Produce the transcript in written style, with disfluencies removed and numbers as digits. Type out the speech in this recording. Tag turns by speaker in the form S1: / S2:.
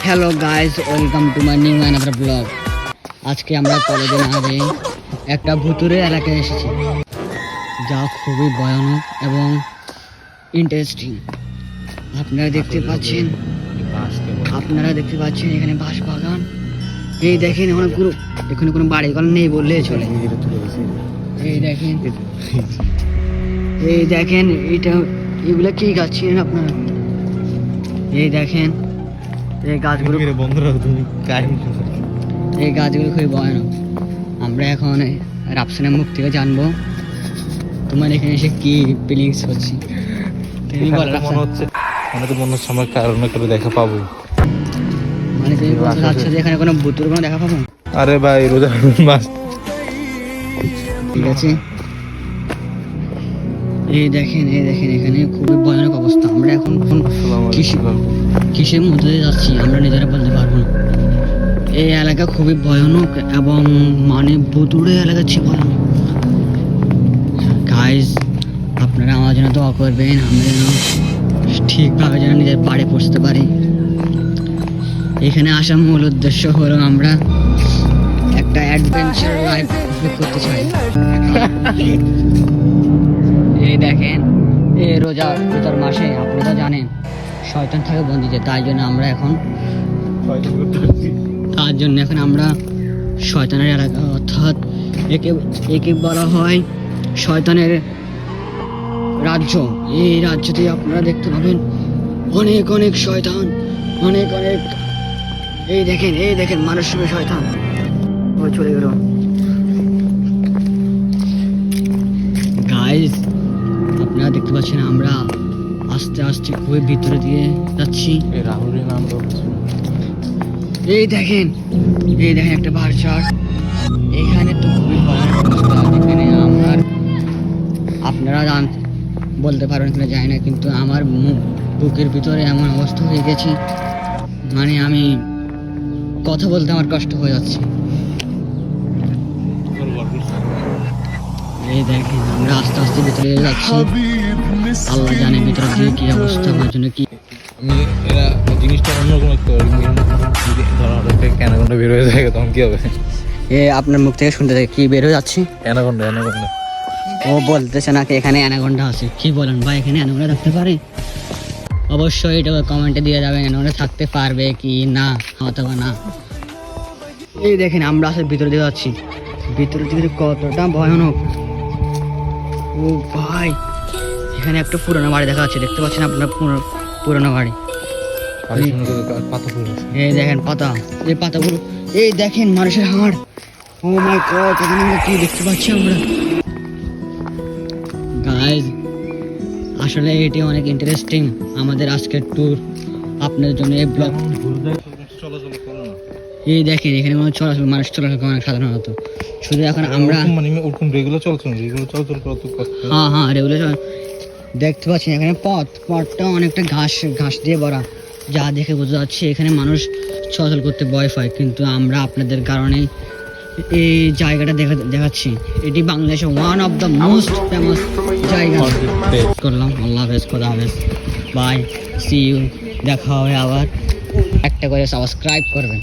S1: Hello guys, welcome to my new another blog. আজকে আমরা কলেজে না আগে একটা ভুতুরে এলাকায় এসেছি, যা খুবই ভয়ানক এবং ইন্টারেস্টিং। আপনারা দেখতে পাচ্ছেন এখানে বাঁশ বাগান। এই দেখেন অনেকগুলো, এখানে কোনো বাড়ি ঘর নেই বললে চলে। এই দেখেন এটা, এগুলা কি গাছ ছিলেন আপনারা? এই দেখেন এই গাছগুলো, এই গাছগুলো খুবই ভয়ানক। আমরা এখন রাফসানের মুখ থেকে জানবো তোমার এখানে এসে কি ফিলিংস হচ্ছে। তুমি বলো রাফসান।
S2: মনে হচ্ছে আমার কারণে করে দেখা পাবো,
S1: মানে তুমি বলতে চাচ্ছ যে এখানে কোনো ভূতের কোনো দেখা পাবো?
S2: আরে ভাই রোজা মাস
S1: ঠিক আছে। এই দেখেন এখানে খুবই ভয়ানক অবস্থা। আমরা এখন কিসের মধ্যে দিয়ে যাচ্ছি আমরা নিজেরা বলতে পারবো না। এই এলাকা খুবই ভয়ানক এবং মানে ভুতুড়ে এলাকা ছিল ভয়ানক। গাইজ, আপনারা আমার জন্য দোয়া করবেন, আমরা যেন ঠিকভাবে যেন নিজের বাড়ি পৌঁছতে পারি। এখানে আসার মূল উদ্দেশ্য হলো আমরা একটা অ্যাডভেঞ্চার লাইফ করতে চাই। এই দেখেন এই রোজার মাসে আপনারা জানেন শয়তান থাকে বন্দিতে, তার জন্য আমরা শয়তানের এলাকা, অর্থাৎ একে বলা হয় শয়তানের রাজ্য। এই রাজ্যতে আপনারা দেখতে পাবেন অনেক অনেক শয়তান, অনেক অনেক। এই দেখেন মানুষ রূপে শয়তান ও চলে গেল। গাইজ, আপনারা দেখতে পাচ্ছেন আমরা আস্তে আস্তে খুবই ভিতরে দিয়ে যাচ্ছি। এই দেখেন একটা বারচার। এখানে তো খুবই ভয়ানক অবস্থা। এখানে আপনারা বলতে পারবেন কিনা জানি না, কিন্তু আমার বুকের ভিতরে এমন অবস্থা হয়ে গেছে, মানে আমি কথা বলতে আমার কষ্ট হয়ে যাচ্ছে। এই দেখেন আমরা আস্তে আস্তে ভিতরে যাচ্ছি। আল্লাহ জানে ভিতরে দিয়ে কি অবস্থা, আমার জন্য কি।
S2: আমি এরা জিনিসটা অন্যরকম একটু অ্যানাকোন্ডা বের হয়ে যায় তখন কি হবে?
S1: আপনার মুখ থেকে শুনতে কি বের হয়ে যাচ্ছে?
S2: অ্যানাকোন্ডা
S1: ও বলতেছে নাকি এখানে অ্যানাকোন্ডা আছে? কি বলেন ভাই, এখানে অ্যানাকোন্ডা থাকতে পারে? অবশ্যই এটা কমেন্টে দিয়ে যাবেন অ্যানাকোন্ডা থাকতে পারবে কি না, অথবা না। এই দেখেন আমরা আসলে ভিতরে দিয়ে যাচ্ছি, ভিতরে দিকে কতটা ভয়ানক। ও ভাই, এখানে একটা পুরোনো বাড়ি দেখা যাচ্ছে, দেখতে পাচ্ছেন আপনার পুরোনো বাড়ি। এই দেখেন এই পাতাগুলো, এই দেখেন মানুষের হাড়। ও মাই গড, এখানে আমরা কি দেখতে পাচ্ছি আমরা? গাইজ, আসলে এটি অনেক ইন্টারেস্টিং আমাদের আজকের ট্যুর আপনাদের জন্য। এই ব্লগ এই দেখেন এখানে মানুষ চলাচল করে সাধারণত, শুধু এখন আমরা হ্যাঁ রেগুলার দেখতে পাচ্ছি। এখানে পথটা অনেকটা ঘাস দিয়ে ভরা, যা দেখে বোঝা যাচ্ছে এখানে মানুষ চলাচল করতে ভয় পায়, কিন্তু আমরা আপনাদের কারণে এই জায়গাটা দেখাচ্ছি। এটি বাংলাদেশে one of the most famous জায়গা। করলাম, আল্লাহ হাফেজ, খোদা হাফেজ, বাই, সি ইউ। দেখা হবে আবার। একটা করে সাবস্ক্রাইব করবেন।